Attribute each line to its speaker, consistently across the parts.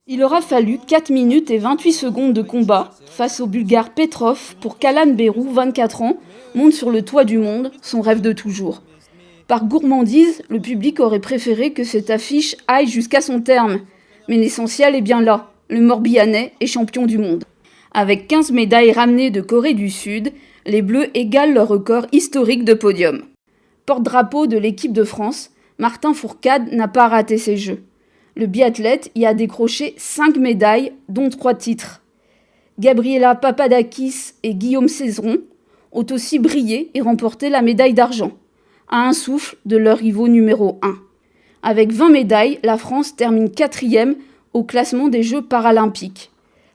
Speaker 1: Il aura fallu 4 minutes et 28 secondes de combat face au Bulgare Petrov pour qu'Alan Berou, 24 ans, monte sur le toit du monde, son rêve de toujours. Par gourmandise, le public aurait préféré que cette affiche aille jusqu'à son terme. Mais l'essentiel est bien là, le Morbihanais est champion du monde. Avec 15 médailles ramenées de Corée du Sud, les Bleus égalent leur record historique de podium. Porte-drapeau de l'équipe de France, Martin Fourcade n'a pas raté ses jeux. Le biathlète y a décroché 5 médailles, dont 3 titres. Gabriela Papadakis et Guillaume Cézeron ont aussi brillé et remporté la médaille d'argent, à un souffle de leur rivaux numéro 1. Avec 20 médailles, la France termine 4e au classement des Jeux paralympiques.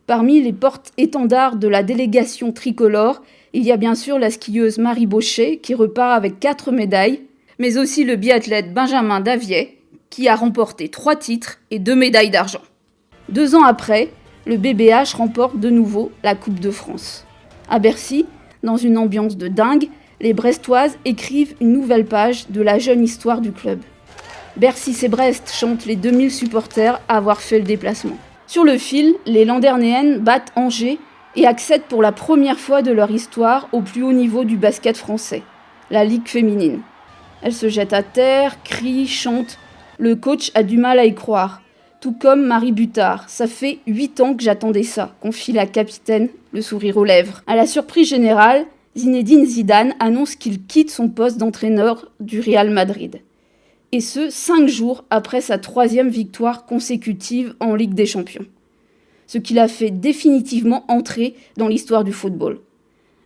Speaker 1: Parmi les porte-étendards de la délégation tricolore, il y a bien sûr la skieuse Marie Bochet qui repart avec 4 médailles, mais aussi le biathlète Benjamin Daviet qui a remporté 3 titres et 2 médailles d'argent. 2 ans après, le BBH remporte de nouveau la Coupe de France. À Bercy, dans une ambiance de dingue, les Brestoises écrivent une nouvelle page de la jeune histoire du club. Bercy c'est Brest, chantent les 2000 supporters à avoir fait le déplacement. Sur le fil, les Landernéennes battent Angers et accèdent pour la première fois de leur histoire au plus haut niveau du basket français, la Ligue féminine. Elles se jettent à terre, crient, chantent. Le coach a du mal à y croire, tout comme Marie Butard. Ça fait 8 ans que j'attendais ça, confie la capitaine, le sourire aux lèvres. À la surprise générale, Zinedine Zidane annonce qu'il quitte son poste d'entraîneur du Real Madrid. Et ce, 5 jours après sa 3e victoire consécutive en Ligue des Champions. Ce qui l'a fait définitivement entrer dans l'histoire du football.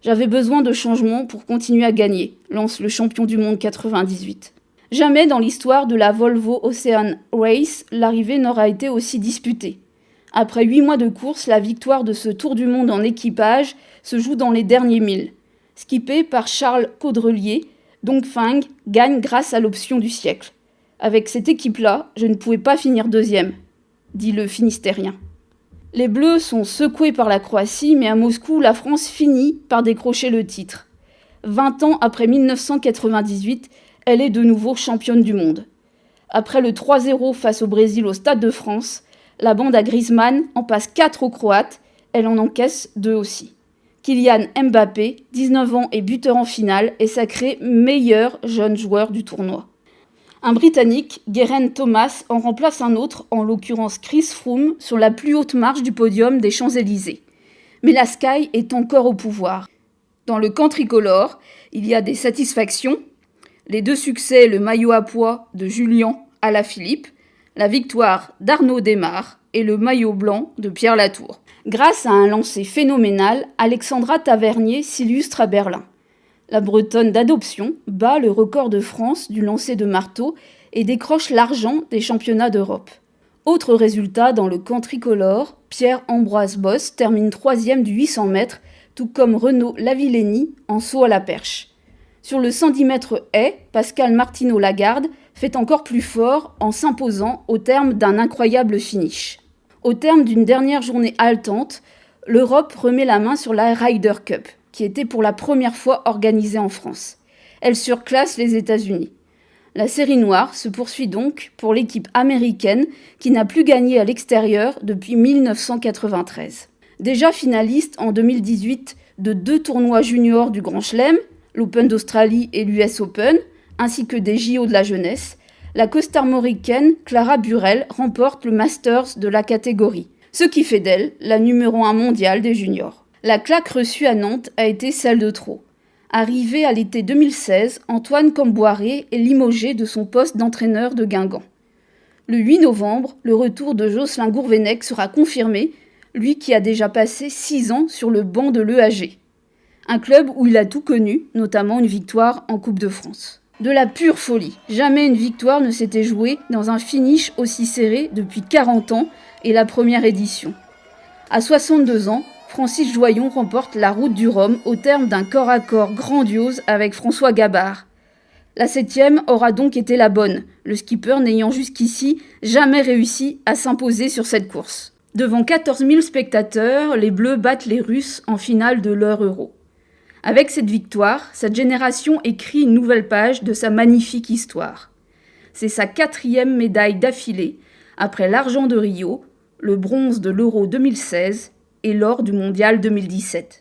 Speaker 1: J'avais besoin de changements pour continuer à gagner, lance le champion du monde 98. Jamais dans l'histoire de la Volvo Ocean Race, l'arrivée n'aura été aussi disputée. Après 8 mois de course, la victoire de ce Tour du Monde en équipage se joue dans les derniers 1000. Skippé par Charles Caudrelier, Dongfeng gagne grâce à l'option du siècle. Avec cette équipe-là, je ne pouvais pas finir 2e, dit le Finistérien. Les Bleus sont secoués par la Croatie, mais à Moscou, la France finit par décrocher le titre. 20 ans après 1998, elle est de nouveau championne du monde. Après le 3-0 face au Brésil au Stade de France, la bande à Griezmann en passe 4 aux Croates, elle en encaisse 2 aussi. Kylian Mbappé, 19 ans et buteur en finale, est sacré meilleur jeune joueur du tournoi. Un Britannique, Geraint Thomas, en remplace un autre, en l'occurrence Chris Froome, sur la plus haute marche du podium des Champs-Élysées. Mais la Sky est encore au pouvoir. Dans le camp tricolore, il y a des satisfactions. Les 2 succès, le maillot à pois de Julien Alaphilippe, la victoire d'Arnaud Desmar et le maillot blanc de Pierre Latour. Grâce à un lancer phénoménal, Alexandra Tavernier s'illustre à Berlin. La Bretonne d'adoption bat le record de France du lancer de marteau et décroche l'argent des championnats d'Europe. Autre résultat dans le camp tricolore, Pierre-Ambroise Bosse termine 3e du 800 mètres, tout comme Renaud Lavillenie en saut à la perche. Sur le 110 mètres haies, Pascal Martineau-Lagarde fait encore plus fort en s'imposant au terme d'un incroyable finish. Au terme d'une dernière journée haletante, l'Europe remet la main sur la Ryder Cup, qui était pour la première fois organisée en France. Elle surclasse les États-Unis. La série noire se poursuit donc pour l'équipe américaine qui n'a plus gagné à l'extérieur depuis 1993. Déjà finaliste en 2018 de 2 tournois juniors du Grand Chelem, l'Open d'Australie et l'US Open, ainsi que des JO de la jeunesse, la costarmoricaine Clara Burel remporte le Masters de la catégorie, ce qui fait d'elle la numéro 1 mondiale des juniors. La claque reçue à Nantes a été celle de trop. Arrivé à l'été 2016, Antoine Camboiré est limogé de son poste d'entraîneur de Guingamp. Le 8 novembre, le retour de Jocelyn Gourvenec sera confirmé, lui qui a déjà passé 6 ans sur le banc de l'EAG. Un club où il a tout connu, notamment une victoire en Coupe de France. De la pure folie. Jamais une victoire ne s'était jouée dans un finish aussi serré depuis 40 ans et la première édition. À 62 ans, Francis Joyon remporte la Route du Rhum au terme d'un corps-à-corps grandiose avec François Gabard. La 7e aura donc été la bonne, le skipper n'ayant jusqu'ici jamais réussi à s'imposer sur cette course. Devant 14 000 spectateurs, les Bleus battent les Russes en finale de leur Euro. Avec cette victoire, cette génération écrit une nouvelle page de sa magnifique histoire. C'est sa 4e médaille d'affilée, après l'argent de Rio, le bronze de l'Euro 2016 et l'or du Mondial 2017.